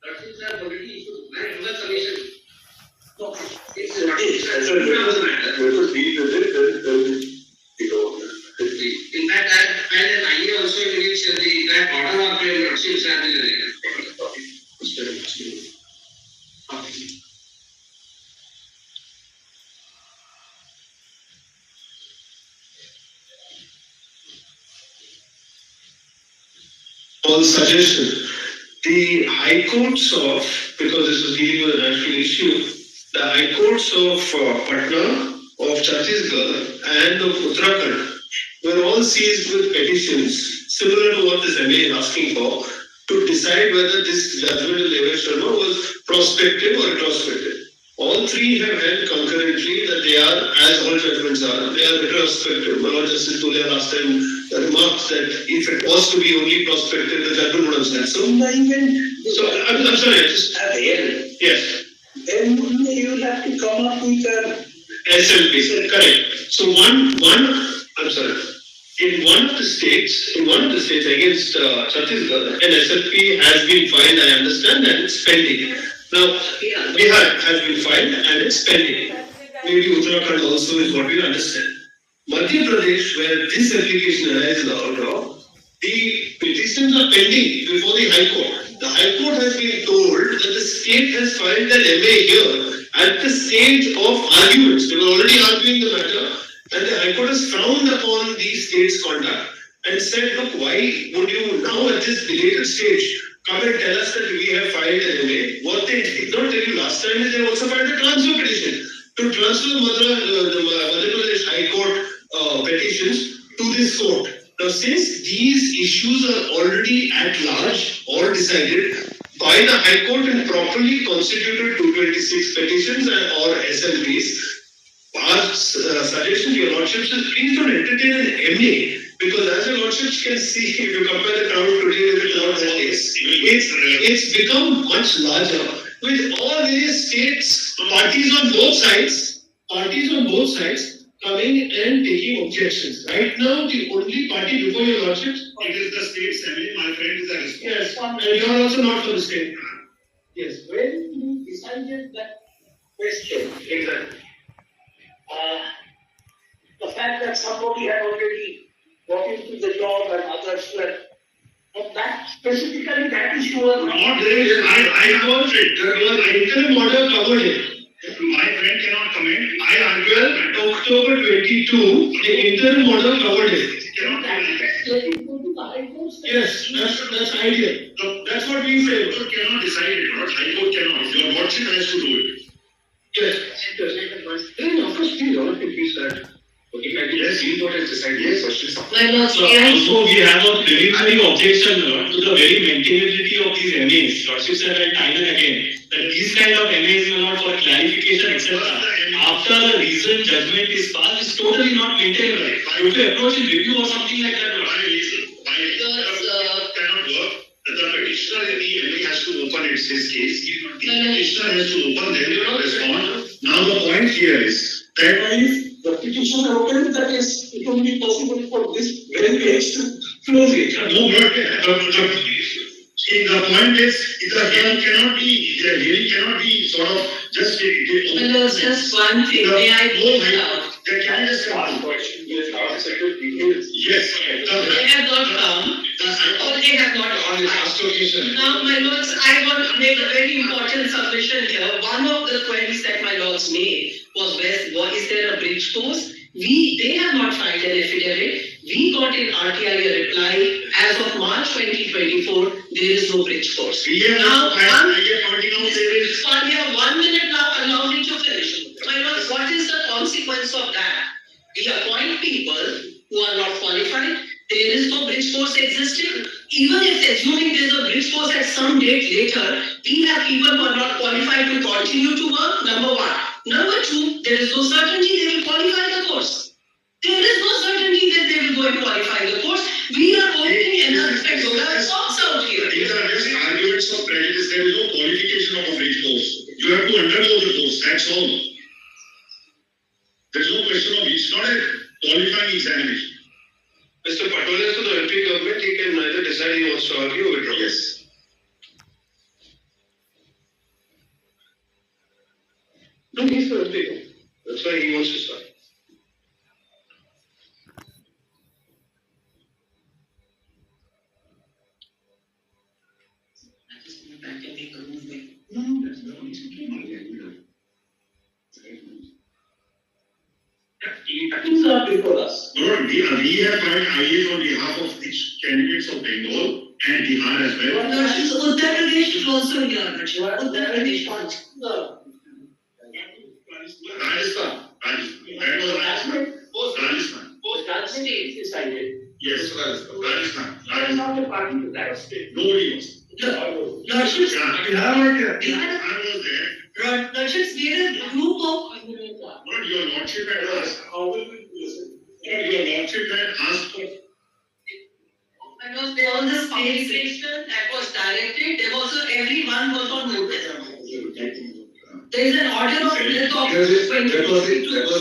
Judges have already issued another commission. So it's Let us deal with it and in fact, I also in which that order of your lordship shall be related. One suggestion. The high courts of, because this was dealing with a national issue, the high courts of Patna, of Chhattisgarh and of Uttarakhand were all seized with petitions similar to what this MA is asking for to decide whether this judgment of Lever Sharma was prospective or retrospective. All three have held concurrently that they are, as all judgments are, they are retrospective. Lord Justice Tulia last time remarked that if it was to be only prospective, the judgment would have said so. I'm sorry, I just at the end. Yes. Then you will have to come up with a SLP, correct. So I'm sorry. In one of the states against Chhattisgarh, an SLP has been filed, I understand, and it's pending. Now, Bihar has been filed and it's pending. Maybe Uttarakhand also is what we understand. Madhya Pradesh, where this application arises out of, the petitions are pending before the High Court. The High Court has been told that the state has filed an MA here at the stage of arguments. They were already arguing the matter, and the High Court has frowned upon the state's conduct and said, look, why would you now at this belated stage come and tell us that we have filed an MA? What they did not tell you last time is they also filed a transfer petition to transfer the Madhya Pradesh High Court petitions to this court. Now, since these issues are already at large or decided by the High Court and properly constituted 226 petitions or SLPs, our suggestion to your lordships is please don't entertain an MA, because as your lordships can see, if you compare the crowd today with the crowd that is, it's become much larger with all various states, parties on both sides coming and taking objections. Right now, the only party before your lordships, It is the state assembly, my friend is a yes, and you are also not for the state. Yes. when you decided that question, Exactly. the fact that somebody had already got into the job and others were, but that specifically that issue was not there. I got it. The interim order covered it. My friend cannot comment. I argue Well, October 22, the interim order covered it. cannot comment. let it go to the High Court. Yes, that's ideal. That's what we say. High Court cannot decide it. Not High Court cannot. Your lordship has to do it. Yes. Then of course, please, all please that. Okay, Yes, he what has decided. Yes, Justice. Also, we have a preliminary objection to the very maintainability of these MAs. Lordship said time and again that these kind of MAs were not for clarification, etc. After the recent judgment is passed, it's totally not maintainable. You have to approach in review or something like that. Why cannot work? The petitioner in the MA has to open his case. The petitioner has to open, then you will respond. Now the point here is that If the petitioner opened, that is, it will be possible for this very case to close it. no work. The point is, the hearing cannot be sort of just. Just one thing, may I point out? Can I just ask a question? Yes. They have not come, or they have not On the last occasion. Now, my lords, I want to make a very important submission here. One of the queries that my lords made was, is there a bridge course? They have not filed an affidavit. We got in RTI a reply as of March 2024, there is no bridge course. We have Now, pointing out there is. we have 1 minute now, allow me to finish. My lords, what is the consequence of that? We appoint people who are not qualified. There is no bridge course existing. Even if assuming there is a bridge course at some date later, we have people who are not qualified to continue to work, number one. Number two, there is no certainty they will qualify the course. There is no certainty that they will go and qualify the course. We are opening another socks out here. These are just arguments of prejudice. There is no qualification of a bridge course. You have to undergo the course. That's all. There is no question of it's not a qualifying examination. Mr. Patel is to the MP government, he can either decide he wants to argue or withdraw. Yes. No, he's the MP. That's why he wants to start. I just go back and make a movement. No, that's not. It's okay. Things are before us. Lord, we have tried IAs on behalf of these candidates of Bengal and Bihar as well. Uttar Pradesh is also here, Uttar Pradesh. Rajasthan. That was Rajasthan. That state decided. Yes, Rajasthan. I am not a party to that state. Nobody was. Lordships, I was there. Lordships made a group of. But your lordship had asked. How will we listen? Your lordship had asked for. When was there was this communication that was directed, there was everyone was on notice. There is an order of death of. That was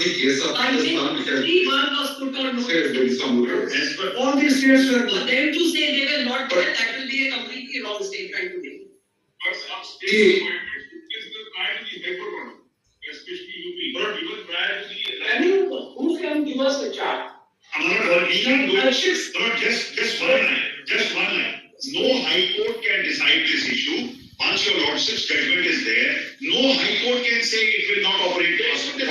the case of I think Rajasthan, which has everyone was put on notice. said there is some movement. As per All these states were. For them to say they will not get, that will be a completely wrong statement to make. but some state appointments is the prior to the High Court, especially UP. But even prior to the. I mean, who can give us a chart? Amara, we can do it. But just one line. No High Court can decide this issue. Once your lordship's judgment is there, no High Court can say it will not operate retrospective.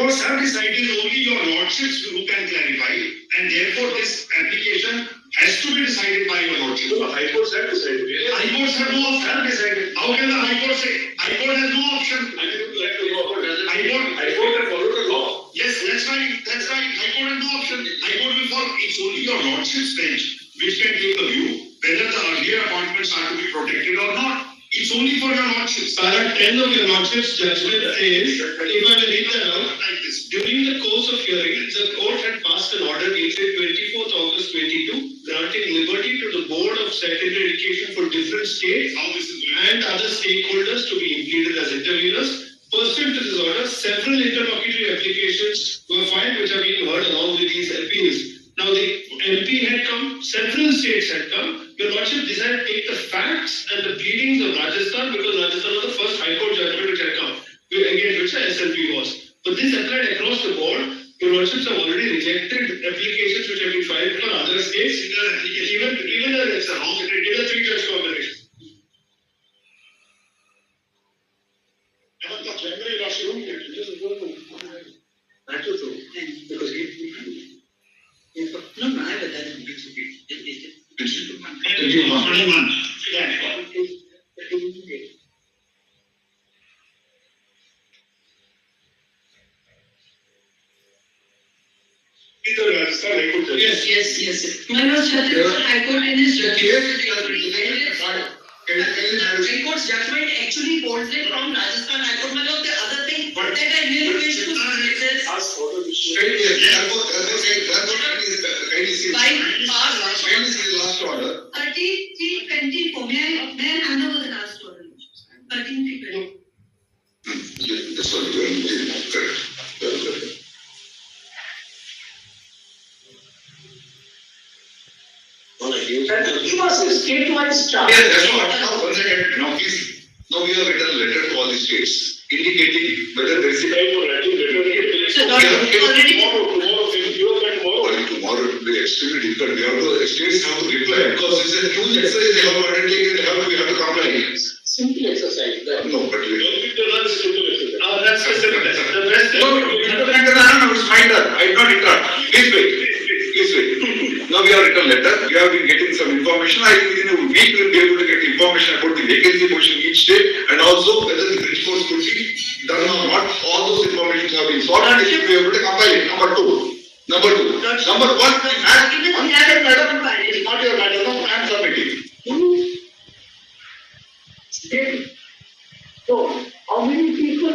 What have decided is only your lordships who can clarify, and therefore this application has to be decided by your lordship. No, High Courts have decided. High Courts have no option. How can the High Court say? High Court has no option. High Court have followed the law. Yes, that's right. High Court has no option. High Court will follow. It's only your lordship's bench which can take a view whether the earlier appointments are to be protected or not. It's only for your lordships. Para 10 of your lordship's judgment says, if I may read that out, Like this. during the course of hearing, the court had passed an order dated 24th August 22, granting liberty to the Board of Secondary Education for different states How this is going. and other stakeholders to be impleaded as interveners. Pursuant to this order, several interlocutory applications were filed which are being heard along with these appeals. Now the MP had come, several states had come. Your lordship decided to take the facts and the pleadings of Rajasthan because Rajasthan was the first High Court judgment which had come, against which the SLP was. But this applied across the board. Your lordships have already rejected applications which have been filed for other states. Even it's a wrong, even a three-judge combination. That was true. Because No, I have done it. It's okay. 21. either Rajasthan High Court judge. Yes. Manoj Chhattisgarh High Court in his judgment. High Court's judgment actually holds it from Rajasthan High Court. Manoj, the other thing that I really wish to say is Straight here, kindly see the last order. 13-3-24. May I hand over the last order? 13-3-24. This one, correct. Give us a state-wise chart. Yeah, that's what. Now, one second. Now, please. Now we have written a letter to all the states indicating whether there is a So, already. tomorrow it will be extremely difficult. We have to states have to reply because it's a huge exercise they have undertaken. We have to comply. Simple exercise. No, but we that's the simple. The best. No, it's my turn. I did not interrupt. Please wait. Now we have written a letter. We have been getting some information. I think within a week we will be able to get information about the vacancy position in each state and also whether the bridge course could be done or not. All those information have been sorted. We will be able to compile it. Number one, it's not your matter. No, I am submitting. State. So, how many people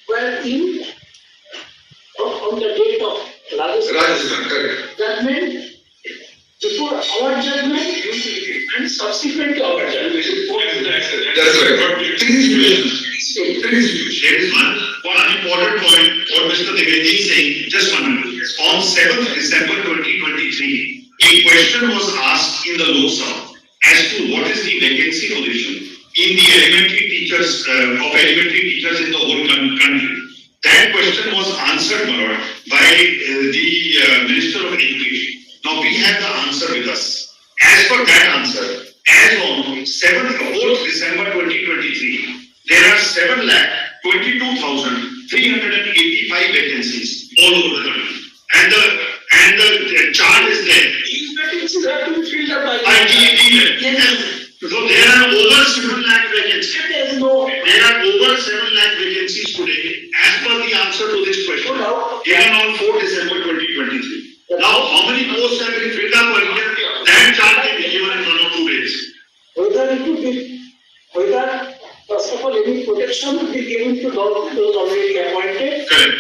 were in on the date of Rajasthan, correct. judgment, before our judgment and subsequent to our judgment? That's right. There is one important point what Mr. Trivedi is saying. Just 1 minute. On 7th December 2023, a question was asked in the Lok Sabha as to what is the vacancy position in the elementary teachers, of elementary teachers in the whole country. That question was answered, my lord, by the Minister of Education. Now we have the answer with us. As per that answer, as on 4th December 2023, there are 7,22,385 vacancies all over the country. And the chart is there. These vacancies have to be filled up by. So there are over 7 lakh vacancies. There is no. There are over 7 lakh vacancies today, as per the answer to this question, given on 4th December 2023. Now, how many posts have been filled up earlier? That chart can be given in 1 or 2 days. Whether it would be, whether, first of all, any protection would be given to those already appointed. Correct.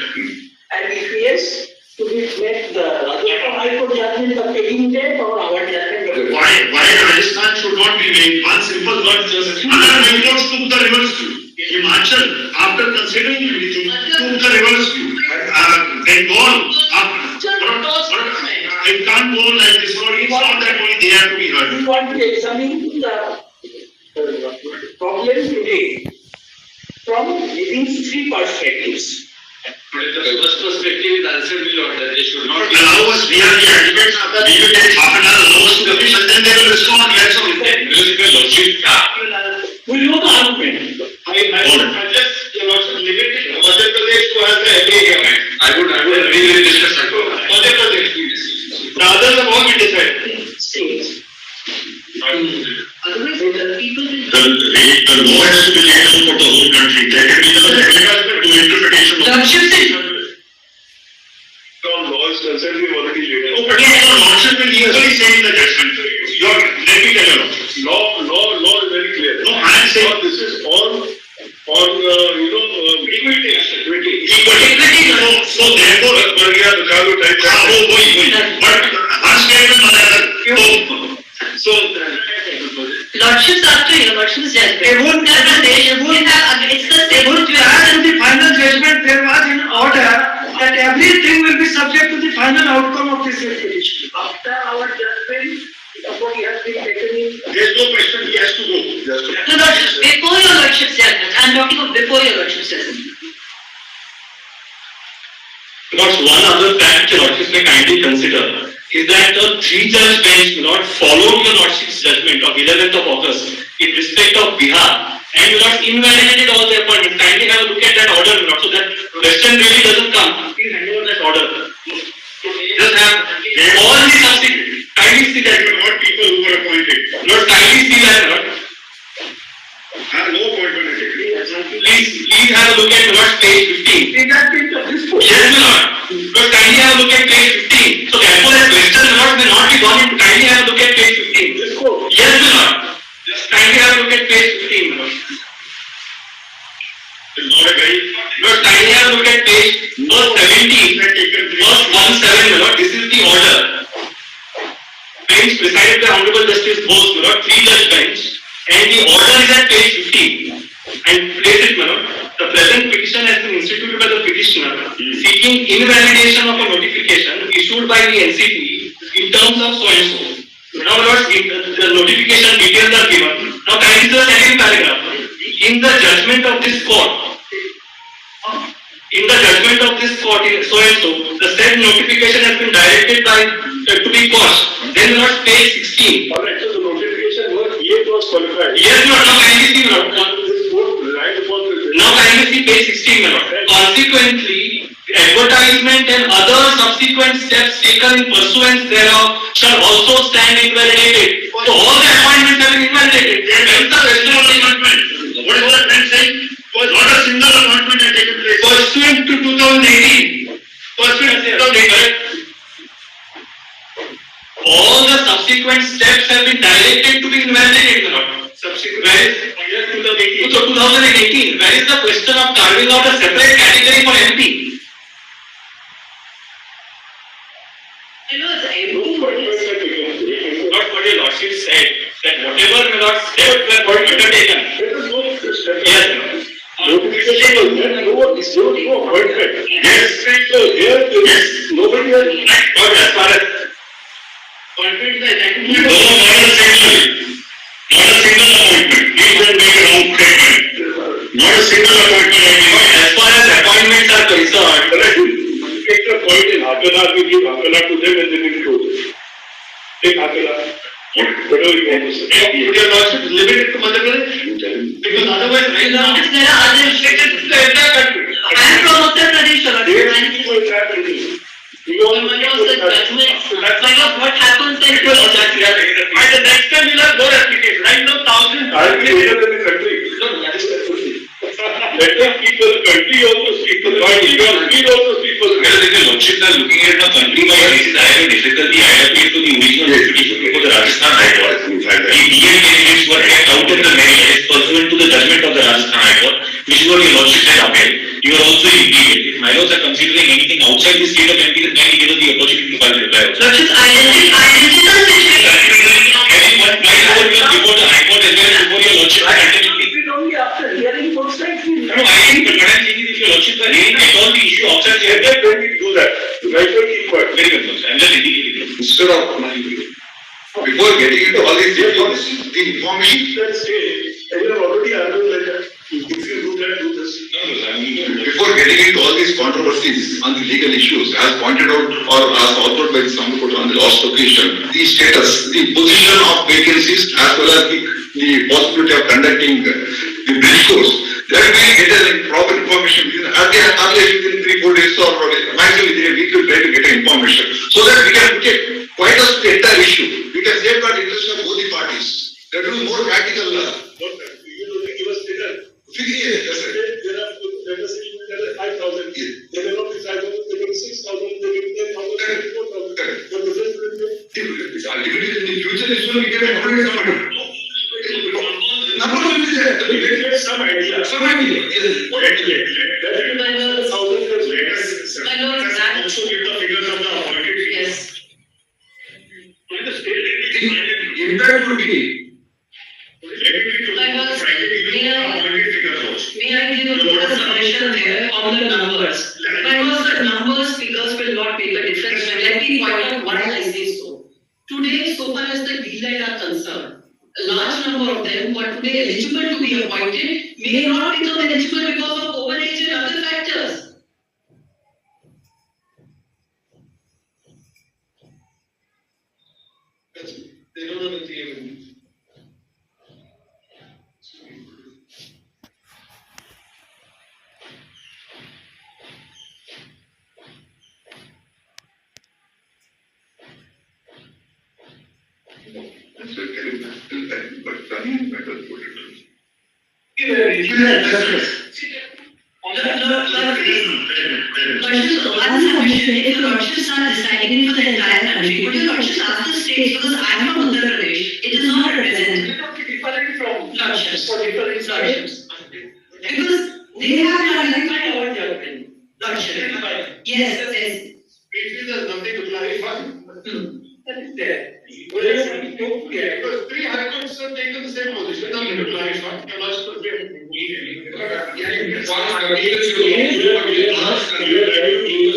And if yes, to be make the Rajasthan High Court judgment the pegging date or our judgment. Why Rajasthan should not be made? One simple word, just other high courts took the reverse view. Himachal, after considering everything, took the reverse view. Bengal, it can't go like this. It's not that only they have to be heard. We want to examine the problem today from within 3 perspectives. The first perspective is answered below that they should not be. Allow us, we are the advocates of that. We will take half an hour, allow us to finish, and then they will respond. Let's go. We know the argument. I just limited Madhya Pradesh to have the MA. I would really discuss that. Madhya Pradesh, the others have all been decided. States. Otherwise, the people will. The law has to be laid down for the whole country. There can be no interpretation. Lordship said. From law is concerned, we've already laid Oh, but your lordship will easily say in the judgment. Let me tell you. Law is very clear. No, I am saying This is on equity. equity. So therefore, But one statement or another. so Lordship's after your lordship's judgment. It's the same. In the final judgment, there was an order that everything will be subject to the final outcome of this petition. After our judgment, somebody has been taken in. There's no question, he has to go. No, lordship, before your lordship's judgment. I'm talking of before your lordship's judgment. Because one other fact your lordship may kindly consider is that the 3-judge bench not followed your lordship's judgment of 11th of August in respect of Bihar, and you not invalidated all the appointments. Kindly have a look at that order, Lord, so that question really doesn't come. Please hand over that order. Just have all the subsequent. Kindly see that. Not people who were appointed. Lord, kindly see that, Lord. No appointment taken. Please have a look at Lord page 15. It has been to this point. Yes, Lord. But kindly have a look at page 15. So therefore that question, Lord, may not be gone into. Kindly have a look at page 15. This court. Yes, Lord. Just kindly have a look at page 15, Lord. It's not a very. Lord, kindly have a look at page verse 17. Verse 17, Lord. This is the order. Bench presided by Honorable Justice Bose, Lord, 3-judge bench. And the order is at page 15. And place it, Lord. The present petition has been instituted by the petitioner seeking invalidation of a notification issued by the NCT in terms of so and so. Now, Lord, the notification details are given. Now, kindly the second paragraph. In the judgment of this court, so and so, the said notification has been directed by to be quashed. Then, Lord, page 16. Alright, so the notification was qualified. Yes, Lord. Now, kindly see, Lord. This board right upon the. Now kindly see page 16, my lord. Consequently, advertisement and other subsequent steps taken in pursuance thereof shall also stand invalidated. So all the appointments have been invalidated. There is the question of appointment. What is that man saying? Not a single appointment has taken place. Pursuant to 2018. Pursuant to 2018, correct? All the subsequent steps have been directed to be invalidated, my lord. Subsequent. So 2018, where is the question of carving out a separate category for MP? Not what your lordship said, that whatever my lord steps were undertaken. Yes. Notification was no appointment. Yes. So here, nobody has. But as far as No, not a single appointment. Please don't make it an hour, we give half an hour to them and then we close it. Take half an hour. Whatever you want to say. Your lordship is limited to Madhya Pradesh? Because otherwise, right now, There are other restricted to the entire country. I am from Uttar Pradesh, Your Lordship. You want My lord, the judgment, my lord, what happens then? By the next time you'll have more applications. Right now, thousands are greater than the country. Let them speak for the country, also speak for the country, also speak for the country. The lordship are looking at the country by basis. I have a difficulty. I have to the original petition before the Rajasthan High Court. The DA candidates were kept out of the merit as pursuant to the judgment of the Rajasthan High Court, which is what your lordship had upheld. You are also immediate. If my lords are considering anything outside the state of MP, then kindly give us the opportunity to file a reply. Lordship, identical situation. What my lord was before the High Court as well as before your lordship had attended. It is only after hearing both sides. No, I agree, but what I'm saying is if your lordship are hearing at all the issue outside the Let them do that. Right now, keep quiet. very good, sir. I'm just indicating. Instead of, before getting into all these details, the information, That stage, and you have already answered like that. If you do that, do this. No, no, sir. I mean, before getting into all these controversies on the legal issues, as pointed out or as authored by the Supreme Court on the last occasion, the status, the position of vacancies as well as the possibility of conducting the bridge course, that we get a proper information within, within 3-4 days or maximum within a week to try to get information, so that we can get quite a the entire issue. We can safeguard the interest of both the parties. That will be more practical. You know, they give us figure. That's right. There are 5,000. They may not be 5,000, they may be 6,000, they may be 10,000, they may be 4,000. Correct. The difference will be. Ultimately, in the future, it's going to become a number. Number will be there. We will get some idea. Some idea. Yes. That will My lord, be 1,000 plus my lord, that, also give the figures of the appointed. yes. In the state, The impact would be. May I give a submission there on the numbers? Because the numbers, figures will not make a difference. Let me point out why I say so. Today, so far as the D-line are concerned, a large number of them who are today eligible to be appointed may not become eligible because of overage and other factors. they don't have a theory. If the lordships are deciding for the entire country, would your lordships ask the states, because I am from Uttar Pradesh, it is not represented. Different from Lordships. for different Lordships. Because they have clarified our judgment. Lordship. Yes, yes. We feel there's nothing to clarify. That is there. Because 3 high courts have taken the same position, nothing to clarify. And also the same.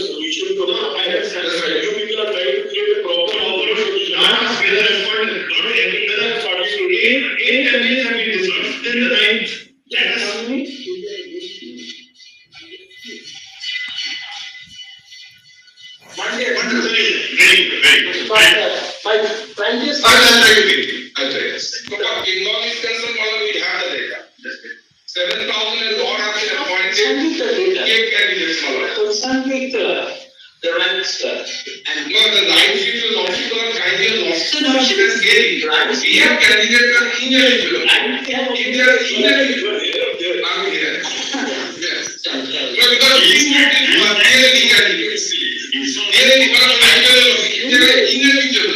Solution to the higher standard. You people are trying to create a proper solution. Not as whether it's not every other party to eight candidates have been discussed, then the 9th. Let us. Monday. My frankest. I'll try yes. Because Bengal is concerned, we have the data. 7,000 and what have been appointed? 8 candidates. Concerned with the ranks and No, the 9 seats will also be ideal. So lordship is We have candidates are ineligible. If they are ineligible, I'm here. Yes. Because these people are really candidates. Really, because if they are ineligible.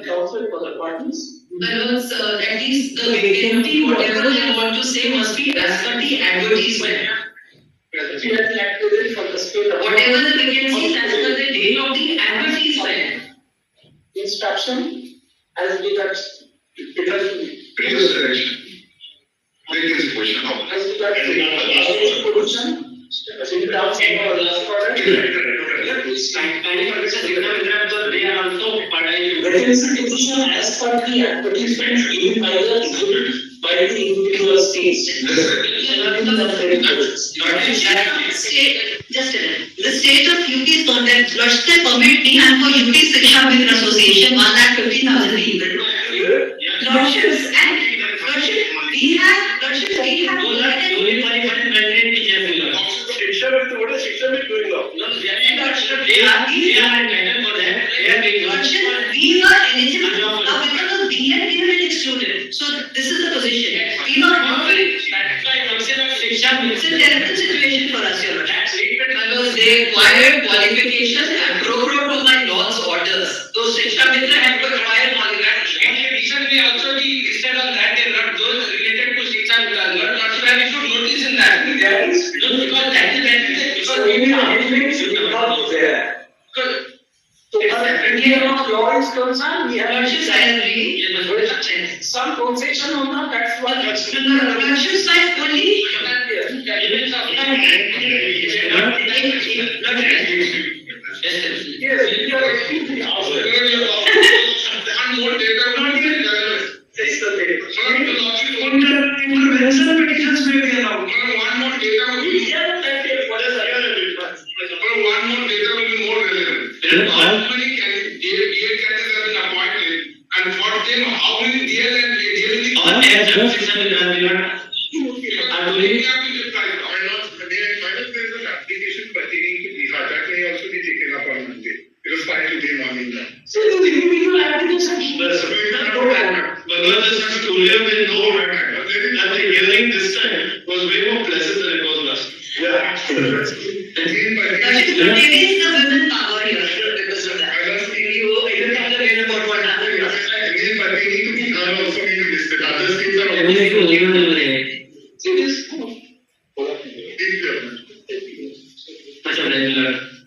council for the parties. At least the vacancy, whatever they want to say must be as per the advertisement. For the state of Whatever the vacancy is as per the date of the advertisement. instruction as regards Previous direction. Vacancy position. as regards position. In terms of our last order. They are also Vacancy position as per the advertisement given by the executive. by the individual states. Just a minute. The state of UP is not that Lordship permit me and for UP Shikshamitra Association 1,50,000 people. Lordships and Lordship, we have. Shikshamitra, what is Shikshamitra doing now? Lordship, we were eligible. Now because of BJPP, we have been excluded. So this is the position. We were not. It's a terrible situation for us, Your Lordship. Because they required qualification and pro-pro to my lord's orders. Those Shikshamitra have required qualification. Recently also the listed on that they not those related to Shikshamitra. Lordship have issued notice in that. Yes. Because that is So even arguments is not there. So as the freedom of law is concerned, we have Lordship, I agree. some concession on that, that's what. Lordship side only. Yes, we are extremely one more data will be relevant. It's the thing. So the Lordship Intervention petitions may be allowed. one more data will be Yeah, that is what is one more data will be more relevant. How many DA candidates have been appointed and for them how many DL and DL application pertaining to Bihar that may also be taken up on Monday. It was filed today morning. So the individual application. Bangladesh earlier been no that the hearing this time was way more pleasant than it was last. Lordship, maybe it's the women power here because of that. You can complain about what happened last time. Pertaining to Bihar also need to be listed. Other states are also See this? in government. अच्छा